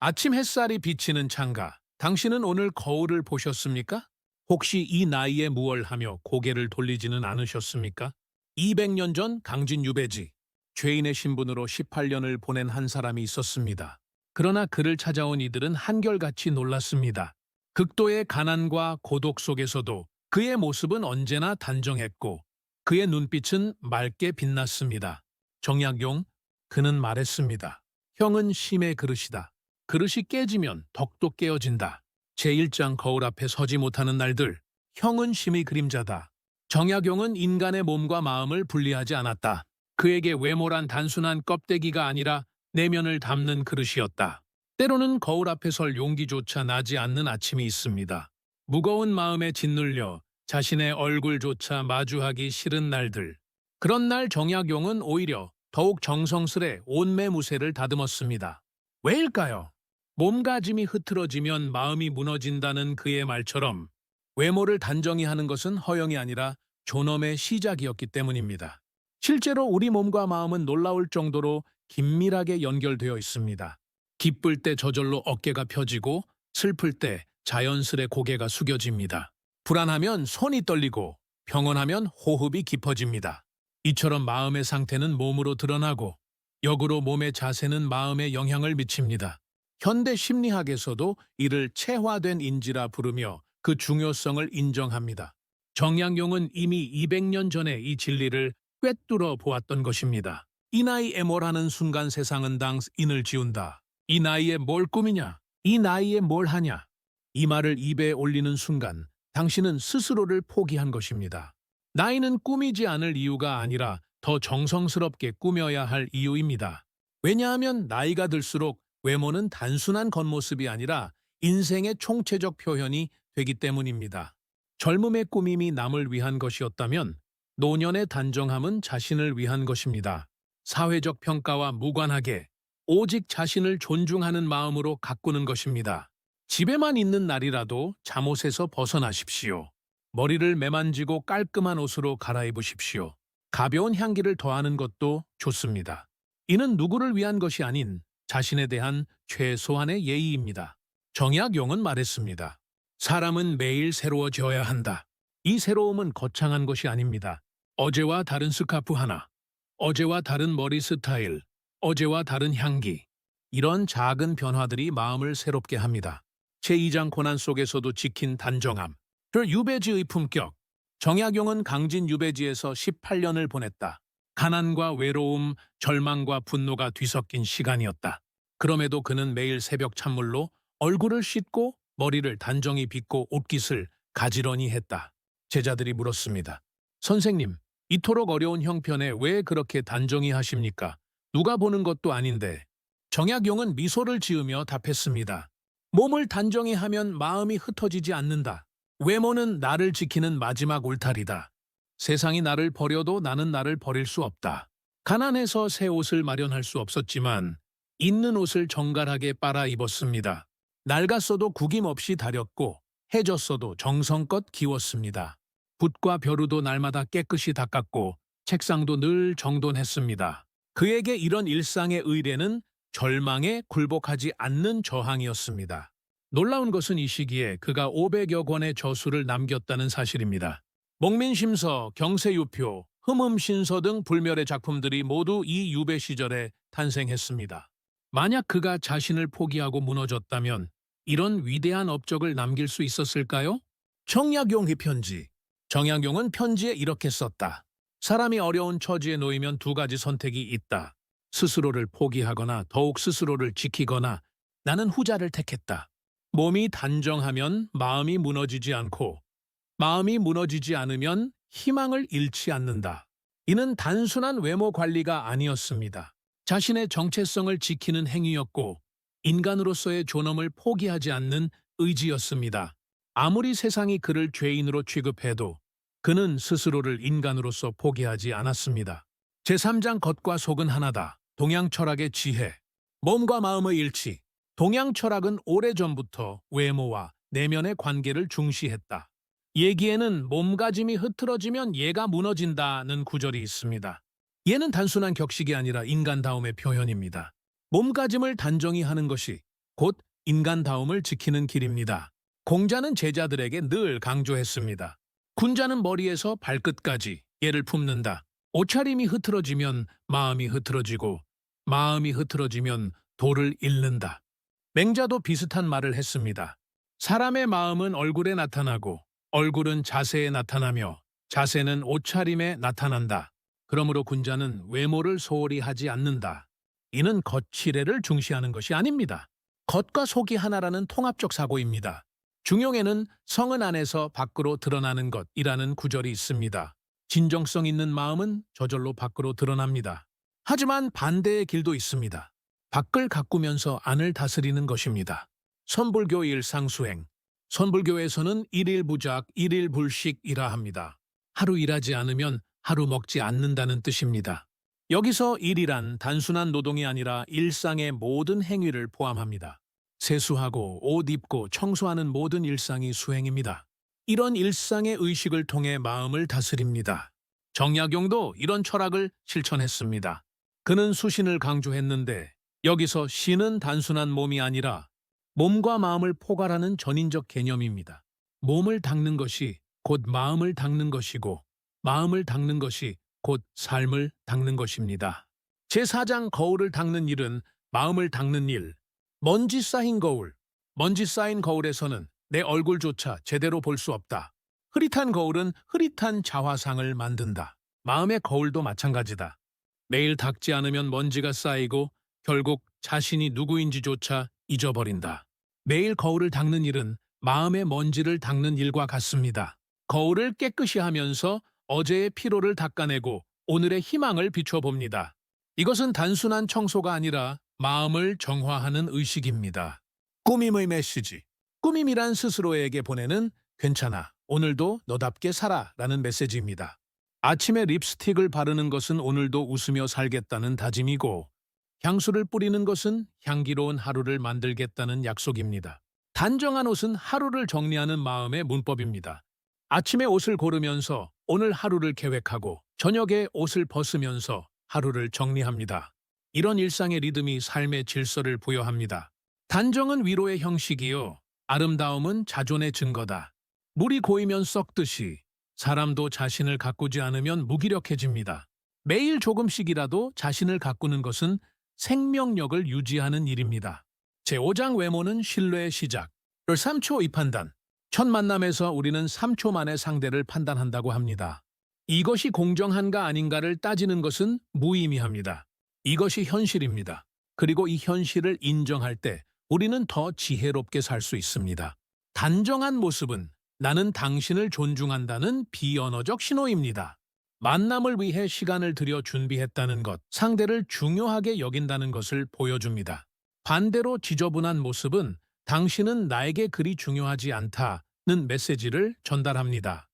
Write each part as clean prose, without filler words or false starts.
아침 햇살이 비치는 창가. 당신은 오늘 거울을 보셨습니까? 혹시 이 나이에 무얼 하며 고개를 돌리지는 않으셨습니까? 200년 전 강진 유배지, 죄인의 신분으로 18년을 보낸 한 사람이 있었습니다. 그러나 그를 찾아온 이들은 한결같이 놀랐습니다. 극도의 가난과 고독 속에서도 그의 모습은 언제나 단정했고 그의 눈빛은 맑게 빛났습니다. 정약용, 그는 말했습니다. 형은 심의 그릇이다. 그릇이 깨지면 덕도 깨어진다. 제1장 거울 앞에 서지 못하는 날들. 형은 심의 그림자다. 정약용은 인간의 몸과 마음을 분리하지 않았다. 그에게 외모란 단순한 껍데기가 아니라 내면을 담는 그릇이었다. 때로는 거울 앞에 설 용기조차 나지 않는 아침이 있습니다. 무거운 마음에 짓눌려 자신의 얼굴조차 마주하기 싫은 날들. 그런 날 정약용은 오히려 더욱 정성스레 온매무새를 다듬었습니다. 왜일까요? 몸가짐이 흐트러지면 마음이 무너진다는 그의 말처럼 외모를 단정히 하는 것은 허영이 아니라 존엄의 시작이었기 때문입니다. 실제로 우리 몸과 마음은 놀라울 정도로 긴밀하게 연결되어 있습니다. 기쁠 때 저절로 어깨가 펴지고 슬플 때 자연스레 고개가 숙여집니다. 불안하면 손이 떨리고 평온하면 호흡이 깊어집니다. 이처럼 마음의 상태는 몸으로 드러나고 역으로 몸의 자세는 마음에 영향을 미칩니다. 현대 심리학에서도 이를 체화된 인지라 부르며 그 중요성을 인정합니다. 정약용은 이미 200년 전에 이 진리를 꿰뚫어 보았던 것입니다. 이 나이에 뭘 하는 순간 세상은 당 인을 지운다. 이 나이에 뭘 꾸미냐? 이 나이에 뭘 하냐? 이 말을 입에 올리는 순간 당신은 스스로를 포기한 것입니다. 나이는 꾸미지 않을 이유가 아니라 더 정성스럽게 꾸며야 할 이유입니다. 왜냐하면 나이가 들수록 외모는 단순한 겉모습이 아니라 인생의 총체적 표현이 되기 때문입니다. 젊음의 꾸밈이 남을 위한 것이었다면 노년의 단정함은 자신을 위한 것입니다. 사회적 평가와 무관하게 오직 자신을 존중하는 마음으로 가꾸는 것입니다. 집에만 있는 날이라도 잠옷에서 벗어나십시오. 머리를 매만지고 깔끔한 옷으로 갈아입으십시오. 가벼운 향기를 더하는 것도 좋습니다. 이는 누구를 위한 것이 아닌 자신에 대한 최소한의 예의입니다. 정약용은 말했습니다. 사람은 매일 새로워져야 한다. 이 새로움은 거창한 것이 아닙니다. 어제와 다른 스카프 하나, 어제와 다른 머리 스타일, 어제와 다른 향기. 이런 작은 변화들이 마음을 새롭게 합니다. 제2장 고난 속에서도 지킨 단정함. 그 유배지의 품격. 정약용은 강진 유배지에서 18년을 보냈다. 가난과 외로움, 절망과 분노가 뒤섞인 시간이었다. 그럼에도 그는 매일 새벽 찬물로 얼굴을 씻고 머리를 단정히 빗고 옷깃을 가지런히 했다. 제자들이 물었습니다. 선생님, 이토록 어려운 형편에 왜 그렇게 단정히 하십니까? 누가 보는 것도 아닌데. 정약용은 미소를 지으며 답했습니다. 몸을 단정히 하면 마음이 흩어지지 않는다. 외모는 나를 지키는 마지막 울타리다. 세상이 나를 버려도 나는 나를 버릴 수 없다. 가난해서 새 옷을 마련할 수 없었지만 있는 옷을 정갈하게 빨아 입었습니다. 낡았어도 구김없이 다렸고 해졌어도 정성껏 기웠습니다. 붓과 벼루도 날마다 깨끗이 닦았고 책상도 늘 정돈했습니다. 그에게 이런 일상의 의례는 절망에 굴복하지 않는 저항이었습니다. 놀라운 것은 이 시기에 그가 500여 권의 저수를 남겼다는 사실입니다. 목민심서, 경세유표, 흠음신서 등 불멸의 작품들이 모두 이 유배 시절에 탄생했습니다. 만약 그가 자신을 포기하고 무너졌다면 이런 위대한 업적을 남길 수 있었을까요? 정약용의 편지. 정약용은 편지에 이렇게 썼다. 사람이 어려운 처지에 놓이면 두 가지 선택이 있다. 스스로를 포기하거나 더욱 스스로를 지키거나 나는 후자를 택했다. 몸이 단정하면 마음이 무너지지 않고 마음이 무너지지 않으면 희망을 잃지 않는다. 이는 단순한 외모 관리가 아니었습니다. 자신의 정체성을 지키는 행위였고 인간으로서의 존엄을 포기하지 않는 의지였습니다. 아무리 세상이 그를 죄인으로 취급해도 그는 스스로를 인간으로서 포기하지 않았습니다. 제3장 겉과 속은 하나다. 동양 철학의 지혜. 몸과 마음의 일치. 동양 철학은 오래전부터 외모와 내면의 관계를 중시했다. 얘기에는 몸가짐이 흐트러지면 얘가 무너진다는 구절이 있습니다. 얘는 단순한 격식이 아니라 인간다움의 표현입니다. 몸가짐을 단정히 하는 것이 곧 인간다움을 지키는 길입니다. 공자는 제자들에게 늘 강조했습니다. 군자는 머리에서 발끝까지 예를 품는다. 옷차림이 흐트러지면 마음이 흐트러지고 마음이 흐트러지면 도를 잃는다. 맹자도 비슷한 말을 했습니다. 사람의 마음은 얼굴에 나타나고 얼굴은 자세에 나타나며 자세는 옷차림에 나타난다. 그러므로 군자는 외모를 소홀히 하지 않는다. 이는 겉치레를 중시하는 것이 아닙니다. 겉과 속이 하나라는 통합적 사고입니다. 중용에는 성은 안에서 밖으로 드러나는 것이라는 구절이 있습니다. 진정성 있는 마음은 저절로 밖으로 드러납니다. 하지만 반대의 길도 있습니다. 밖을 가꾸면서 안을 다스리는 것입니다. 선불교 일상수행. 선불교에서는 일일부작, 일일불식이라 합니다. 하루 일하지 않으면 하루 먹지 않는다는 뜻입니다. 여기서 일이란 단순한 노동이 아니라 일상의 모든 행위를 포함합니다. 세수하고 옷 입고 청소하는 모든 일상이 수행입니다. 이런 일상의 의식을 통해 마음을 다스립니다. 정약용도 이런 철학을 실천했습니다. 그는 수신을 강조했는데 여기서 신은 단순한 몸이 아니라 몸과 마음을 포괄하는 전인적 개념입니다. 몸을 닦는 것이 곧 마음을 닦는 것이고 마음을 닦는 것이 곧 삶을 닦는 것입니다. 제4장 거울을 닦는 일은 마음을 닦는 일. 먼지 쌓인 거울. 먼지 쌓인 거울에서는 내 얼굴조차 제대로 볼 수 없다. 흐릿한 거울은 흐릿한 자화상을 만든다. 마음의 거울도 마찬가지다. 매일 닦지 않으면 먼지가 쌓이고 결국 자신이 누구인지조차 잊어버린다. 매일 거울을 닦는 일은 마음의 먼지를 닦는 일과 같습니다. 거울을 깨끗이 하면서 어제의 피로를 닦아내고 오늘의 희망을 비춰봅니다. 이것은 단순한 청소가 아니라 마음을 정화하는 의식입니다. 꾸밈의 메시지. 꾸밈이란 스스로에게 보내는 괜찮아, 오늘도 너답게 살아 라는 메시지입니다. 아침에 립스틱을 바르는 것은 오늘도 웃으며 살겠다는 다짐이고 향수를 뿌리는 것은 향기로운 하루를 만들겠다는 약속입니다. 단정한 옷은 하루를 정리하는 마음의 문법입니다. 아침에 옷을 고르면서 오늘 하루를 계획하고 저녁에 옷을 벗으면서 하루를 정리합니다. 이런 일상의 리듬이 삶의 질서를 부여합니다. 단정은 위로의 형식이요. 아름다움은 자존의 증거다. 물이 고이면 썩듯이 사람도 자신을 가꾸지 않으면 무기력해집니다. 매일 조금씩이라도 자신을 가꾸는 것은 생명력을 유지하는 일입니다. 제5장 외모는 신뢰의 시작. 3초 이판단. 첫 만남에서 우리는 3초 만에 상대를 판단한다고 합니다. 이것이 공정한가 아닌가를 따지는 것은 무의미합니다. 이것이 현실입니다. 그리고 이 현실을 인정할 때 우리는 더 지혜롭게 살 수 있습니다. 단정한 모습은 나는 당신을 존중한다는 비언어적 신호입니다. 만남을 위해 시간을 들여 준비했다는 것, 상대를 중요하게 여긴다는 것을 보여줍니다. 반대로 지저분한 모습은 당신은 나에게 그리 중요하지 않다는 메시지를 전달합니다.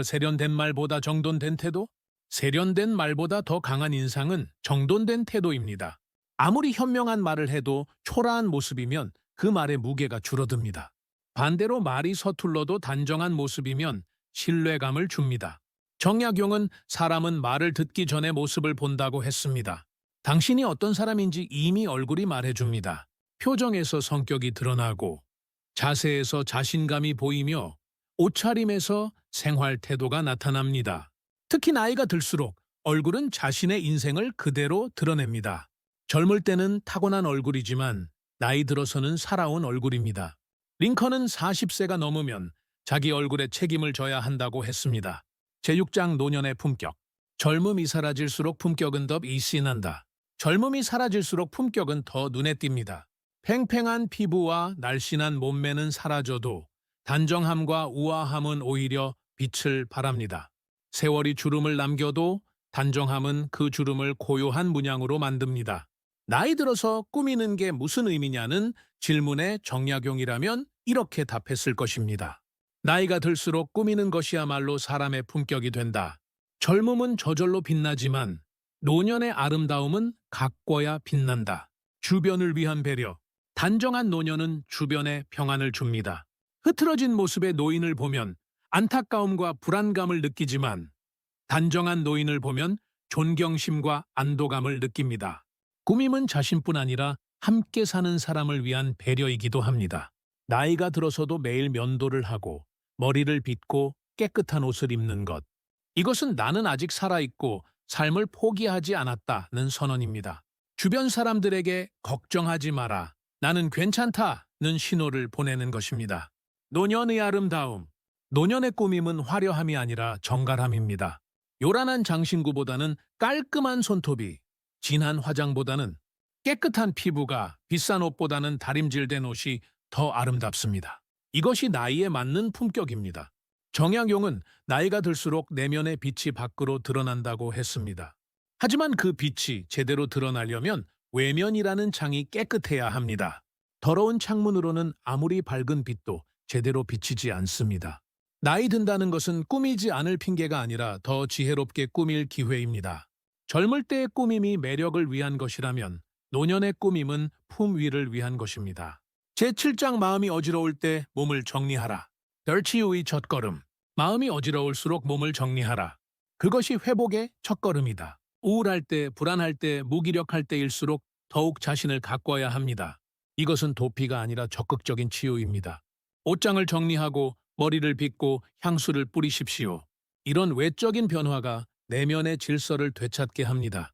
세련된 말보다 정돈된 태도? 세련된 말보다 더 강한 인상은 정돈된 태도입니다. 아무리 현명한 말을 해도 초라한 모습이면 그 말의 무게가 줄어듭니다. 반대로 말이 서툴러도 단정한 모습이면 신뢰감을 줍니다. 정약용은 사람은 말을 듣기 전에 모습을 본다고 했습니다. 당신이 어떤 사람인지 이미 얼굴이 말해줍니다. 표정에서 성격이 드러나고 자세에서 자신감이 보이며 옷차림에서 생활 태도가 나타납니다. 특히 나이가 들수록 얼굴은 자신의 인생을 그대로 드러냅니다. 젊을 때는 타고난 얼굴이지만 나이 들어서는 살아온 얼굴입니다. 링컨은 40세가 넘으면 자기 얼굴에 책임을 져야 한다고 했습니다. 제6장 노년의 품격. 젊음이 사라질수록 품격은 더 이신한다. 젊음이 사라질수록 품격은 더 눈에 띕니다. 팽팽한 피부와 날씬한 몸매는 사라져도 단정함과 우아함은 오히려 빛을 발합니다. 세월이 주름을 남겨도 단정함은 그 주름을 고요한 문양으로 만듭니다. 나이 들어서 꾸미는 게 무슨 의미냐는 질문에 정약용이라면 이렇게 답했을 것입니다. 나이가 들수록 꾸미는 것이야말로 사람의 품격이 된다. 젊음은 저절로 빛나지만 노년의 아름다움은 가꿔야 빛난다. 주변을 위한 배려. 단정한 노년은 주변에 평안을 줍니다. 흐트러진 모습의 노인을 보면 안타까움과 불안감을 느끼지만 단정한 노인을 보면 존경심과 안도감을 느낍니다. 꾸밈은 자신뿐 아니라 함께 사는 사람을 위한 배려이기도 합니다. 나이가 들어서도 매일 면도를 하고 머리를 빗고 깨끗한 옷을 입는 것. 이것은 나는 아직 살아있고 삶을 포기하지 않았다는 선언입니다. 주변 사람들에게 걱정하지 마라. 나는 괜찮다는 신호를 보내는 것입니다. 노년의 아름다움. 노년의 꾸밈은 화려함이 아니라 정갈함입니다. 요란한 장신구보다는 깔끔한 손톱이, 진한 화장보다는 깨끗한 피부가, 비싼 옷보다는 다림질된 옷이 더 아름답습니다. 이것이 나이에 맞는 품격입니다. 정약용은 나이가 들수록 내면의 빛이 밖으로 드러난다고 했습니다. 하지만 그 빛이 제대로 드러나려면 외면이라는 창이 깨끗해야 합니다. 더러운 창문으로는 아무리 밝은 빛도 제대로 비치지 않습니다. 나이 든다는 것은 꾸미지 않을 핑계가 아니라 더 지혜롭게 꾸밀 기회입니다. 젊을 때의 꾸밈이 매력을 위한 것이라면 노년의 꾸밈은 품위를 위한 것입니다. 제7장 마음이 어지러울 때 몸을 정리하라. 덜치우의 첫걸음. 마음이 어지러울수록 몸을 정리하라. 그것이 회복의 첫걸음이다. 우울할 때, 불안할 때, 무기력할 때일수록 더욱 자신을 가꿔야 합니다. 이것은 도피가 아니라 적극적인 치유입니다. 옷장을 정리하고 머리를 빗고 향수를 뿌리십시오. 이런 외적인 변화가 내면의 질서를 되찾게 합니다.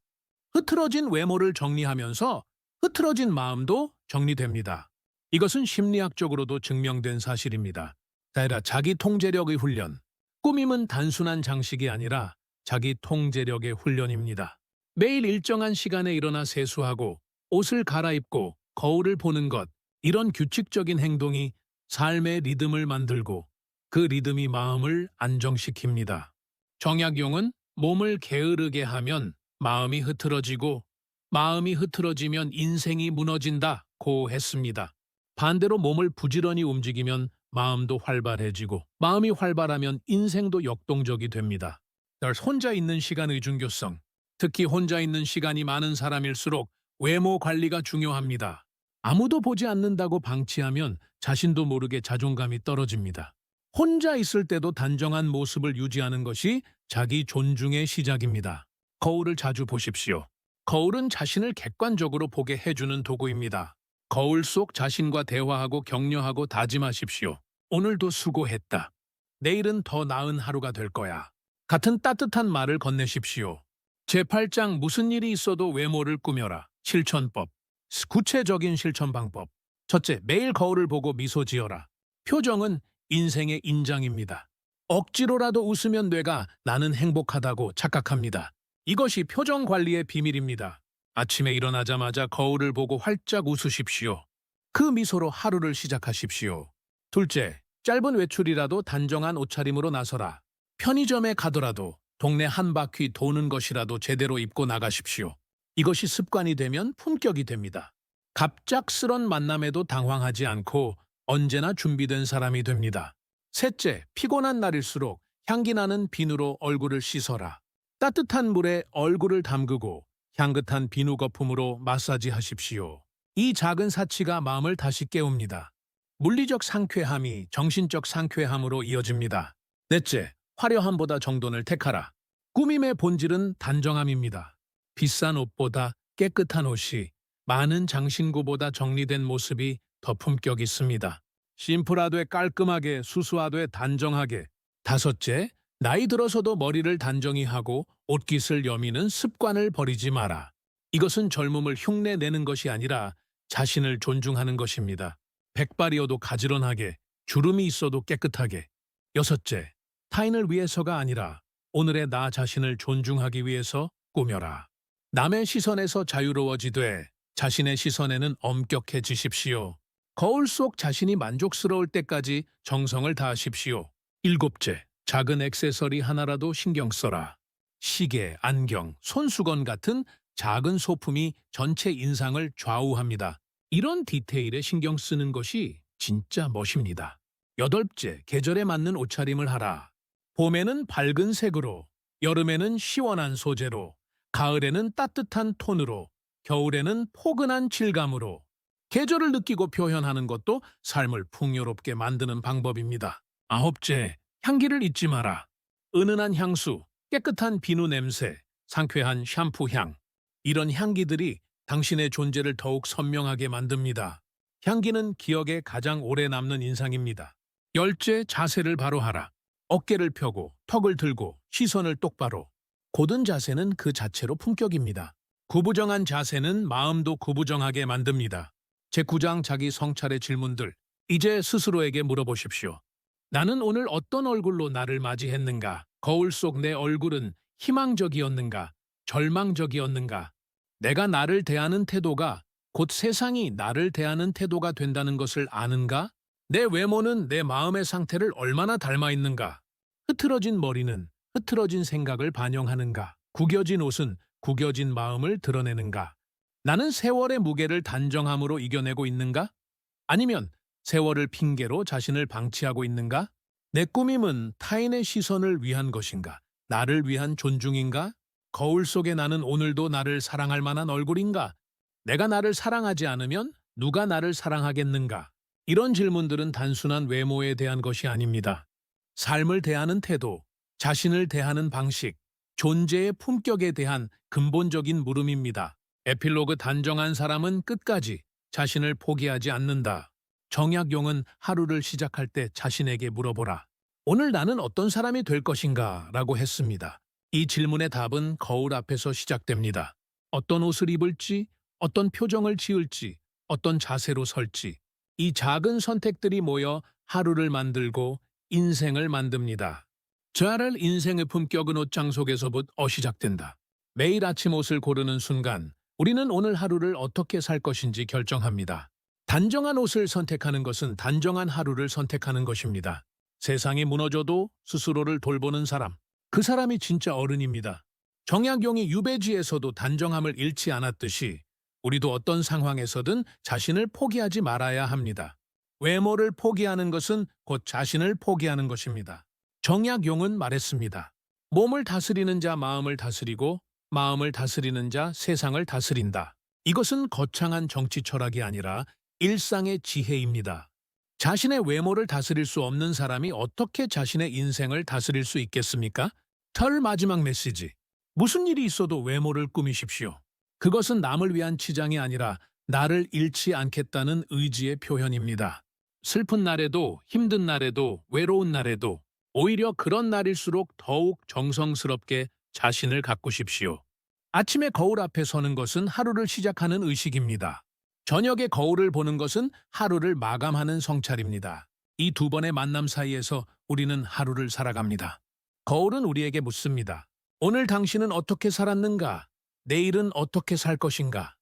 흐트러진 외모를 정리하면서 흐트러진 마음도 정리됩니다. 이것은 심리학적으로도 증명된 사실입니다. 따라 자기 통제력의 훈련. 꾸밈은 단순한 장식이 아니라 자기 통제력의 훈련입니다. 매일 일정한 시간에 일어나 세수하고 옷을 갈아입고 거울을 보는 것. 이런 규칙적인 행동이 삶의 리듬을 만들고 그 리듬이 마음을 안정시킵니다. 정약용은 몸을 게으르게 하면 마음이 흐트러지고 마음이 흐트러지면 인생이 무너진다고 했습니다. 반대로 몸을 부지런히 움직이면 마음도 활발해지고 마음이 활발하면 인생도 역동적이 됩니다. 혼자 있는 시간의 중요성. 특히 혼자 있는 시간이 많은 사람일수록 외모 관리가 중요합니다. 아무도 보지 않는다고 방치하면 자신도 모르게 자존감이 떨어집니다. 혼자 있을 때도 단정한 모습을 유지하는 것이 자기 존중의 시작입니다. 거울을 자주 보십시오. 거울은 자신을 객관적으로 보게 해주는 도구입니다. 거울 속 자신과 대화하고 격려하고 다짐하십시오. 오늘도 수고했다. 내일은 더 나은 하루가 될 거야. 같은 따뜻한 말을 건네십시오. 제8장 무슨 일이 있어도 외모를 꾸며라. 실천법. 구체적인 실천 방법. 첫째, 매일 거울을 보고 미소 지어라. 표정은 인생의 인장입니다. 억지로라도 웃으면 뇌가 나는 행복하다고 착각합니다. 이것이 표정 관리의 비밀입니다. 아침에 일어나자마자 거울을 보고 활짝 웃으십시오. 그 미소로 하루를 시작하십시오. 둘째, 짧은 외출이라도 단정한 옷차림으로 나서라. 편의점에 가더라도 동네 한 바퀴 도는 것이라도 제대로 입고 나가십시오. 이것이 습관이 되면 품격이 됩니다. 갑작스런 만남에도 당황하지 않고 언제나 준비된 사람이 됩니다. 셋째, 피곤한 날일수록 향기나는 비누로 얼굴을 씻어라. 따뜻한 물에 얼굴을 담그고 향긋한 비누 거품으로 마사지하십시오. 이 작은 사치가 마음을 다시 깨웁니다. 물리적 상쾌함이 정신적 상쾌함으로 이어집니다. 넷째, 화려함보다 정돈을 택하라. 꾸밈의 본질은 단정함입니다. 비싼 옷보다 깨끗한 옷이, 많은 장신구보다 정리된 모습이 더 품격 있습니다. 심플하되 깔끔하게, 수수하되 단정하게. 다섯째, 나이 들어서도 머리를 단정히 하고 옷깃을 여미는 습관을 버리지 마라. 이것은 젊음을 흉내내는 것이 아니라 자신을 존중하는 것입니다. 백발이어도 가지런하게, 주름이 있어도 깨끗하게. 여섯째, 타인을 위해서가 아니라 오늘의 나 자신을 존중하기 위해서 꾸며라. 남의 시선에서 자유로워지되 자신의 시선에는 엄격해지십시오. 거울 속 자신이 만족스러울 때까지 정성을 다하십시오. 일곱째, 작은 액세서리 하나라도 신경 써라. 시계, 안경, 손수건 같은 작은 소품이 전체 인상을 좌우합니다. 이런 디테일에 신경 쓰는 것이 진짜 멋입니다. 여덟째, 계절에 맞는 옷차림을 하라. 봄에는 밝은 색으로, 여름에는 시원한 소재로, 가을에는 따뜻한 톤으로, 겨울에는 포근한 질감으로. 계절을 느끼고 표현하는 것도 삶을 풍요롭게 만드는 방법입니다. 아홉째, 향기를 잊지 마라. 은은한 향수, 깨끗한 비누 냄새, 상쾌한 샴푸 향. 이런 향기들이 당신의 존재를 더욱 선명하게 만듭니다. 향기는 기억에 가장 오래 남는 인상입니다. 열째, 자세를 바로 하라. 어깨를 펴고 턱을 들고 시선을 똑바로. 고든 자세는 그 자체로 품격입니다. 구부정한 자세는 마음도 구부정하게 만듭니다. 제9장 자기 성찰의 질문들. 이제 스스로에게 물어보십시오. 나는 오늘 어떤 얼굴로 나를 맞이했는가? 거울 속 내 얼굴은 희망적이었는가? 절망적이었는가? 내가 나를 대하는 태도가 곧 세상이 나를 대하는 태도가 된다는 것을 아는가? 내 외모는 내 마음의 상태를 얼마나 닮아 있는가? 흐트러진 머리는 흐트러진 생각을 반영하는가? 구겨진 옷은 구겨진 마음을 드러내는가? 나는 세월의 무게를 단정함으로 이겨내고 있는가? 아니면 세월을 핑계로 자신을 방치하고 있는가? 내 꾸밈은 타인의 시선을 위한 것인가? 나를 위한 존중인가? 거울 속에 나는 오늘도 나를 사랑할 만한 얼굴인가? 내가 나를 사랑하지 않으면 누가 나를 사랑하겠는가? 이런 질문들은 단순한 외모에 대한 것이 아닙니다. 삶을 대하는 태도, 자신을 대하는 방식, 존재의 품격에 대한 근본적인 물음입니다. 에필로그 단정한 사람은 끝까지 자신을 포기하지 않는다. 정약용은 하루를 시작할 때 자신에게 물어보라. 오늘 나는 어떤 사람이 될 것인가? 라고 했습니다. 이 질문의 답은 거울 앞에서 시작됩니다. 어떤 옷을 입을지, 어떤 표정을 지을지, 어떤 자세로 설지. 이 작은 선택들이 모여 하루를 만들고 인생을 만듭니다. 저를 인생의 품격은 옷장 속에서부터 시작된다. 매일 아침 옷을 고르는 순간 우리는 오늘 하루를 어떻게 살 것인지 결정합니다. 단정한 옷을 선택하는 것은 단정한 하루를 선택하는 것입니다. 세상이 무너져도 스스로를 돌보는 사람, 그 사람이 진짜 어른입니다. 정약용이 유배지에서도 단정함을 잃지 않았듯이 우리도 어떤 상황에서든 자신을 포기하지 말아야 합니다. 외모를 포기하는 것은 곧 자신을 포기하는 것입니다. 정약용은 말했습니다. 몸을 다스리는 자 마음을 다스리고 마음을 다스리는 자 세상을 다스린다. 이것은 거창한 정치 철학이 아니라 일상의 지혜입니다. 자신의 외모를 다스릴 수 없는 사람이 어떻게 자신의 인생을 다스릴 수 있겠습니까? 털 마지막 메시지. 무슨 일이 있어도 외모를 꾸미십시오. 그것은 남을 위한 치장이 아니라 나를 잃지 않겠다는 의지의 표현입니다. 슬픈 날에도 힘든 날에도 외로운 날에도 오히려 그런 날일수록 더욱 정성스럽게 자신을 가꾸십시오. 아침에 거울 앞에 서는 것은 하루를 시작하는 의식입니다. 저녁에 거울을 보는 것은 하루를 마감하는 성찰입니다. 이 두 번의 만남 사이에서 우리는 하루를 살아갑니다. 거울은 우리에게 묻습니다. 오늘 당신은 어떻게 살았는가? 내일은 어떻게 살 것인가?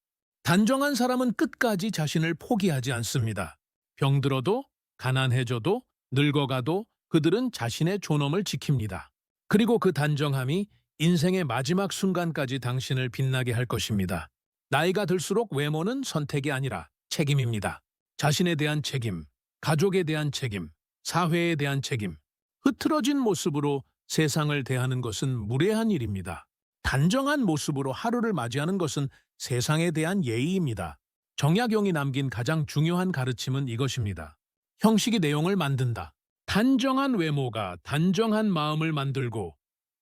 단정한 사람은 끝까지 자신을 포기하지 않습니다. 병들어도, 가난해져도, 늙어가도 그들은 자신의 존엄을 지킵니다. 그리고 그 단정함이 인생의 마지막 순간까지 당신을 빛나게 할 것입니다. 나이가 들수록 외모는 선택이 아니라 책임입니다. 자신에 대한 책임, 가족에 대한 책임, 사회에 대한 책임. 흐트러진 모습으로 세상을 대하는 것은 무례한 일입니다. 단정한 모습으로 하루를 맞이하는 것은 세상에 대한 예의입니다. 정약용이 남긴 가장 중요한 가르침은 이것입니다. 형식이 내용을 만든다. 단정한 외모가 단정한 마음을 만들고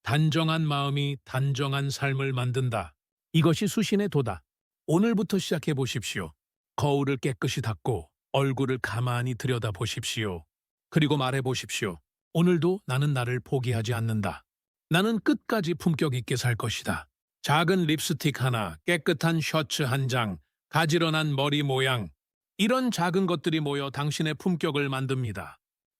단정한 마음이 단정한 삶을 만든다. 이것이 수신의 도다. 오늘부터 시작해 보십시오. 거울을 깨끗이 닦고 얼굴을 가만히 들여다보십시오. 그리고 말해 보십시오. 오늘도 나는 나를 포기하지 않는다. 나는 끝까지 품격 있게 살 것이다. 작은 립스틱 하나, 깨끗한 셔츠 한 장, 가지런한 머리 모양. 이런 작은 것들이 모여 당신의 품격을 만듭니다.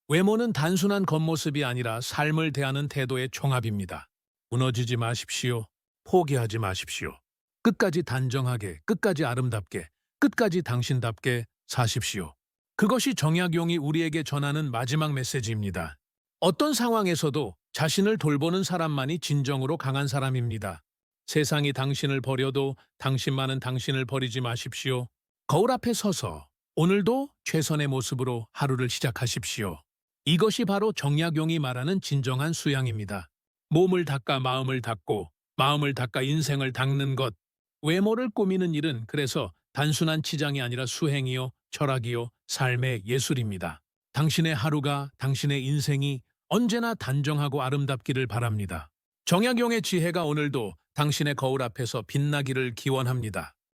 외모는 단순한 겉모습이 아니라 삶을 대하는 태도의 총합입니다. 무너지지 마십시오. 포기하지 마십시오. 끝까지 단정하게, 끝까지 아름답게, 끝까지 당신답게 사십시오. 그것이 정약용이 우리에게 전하는 마지막 메시지입니다. 어떤 상황에서도 자신을 돌보는 사람만이 진정으로 강한 사람입니다. 세상이 당신을 버려도 당신만은 당신을 버리지 마십시오. 거울 앞에 서서 오늘도 최선의 모습으로 하루를 시작하십시오. 이것이 바로 정약용이 말하는 진정한 수양입니다. 몸을 닦아 마음을 닦고 마음을 닦아 인생을 닦는 것. 외모를 꾸미는 일은 그래서 단순한 치장이 아니라 수행이요, 철학이요, 삶의 예술입니다. 당신의 하루가, 당신의 인생이 언제나 단정하고 아름답기를 바랍니다. 정약용의 지혜가 오늘도 당신의 거울 앞에서 빛나기를 기원합니다.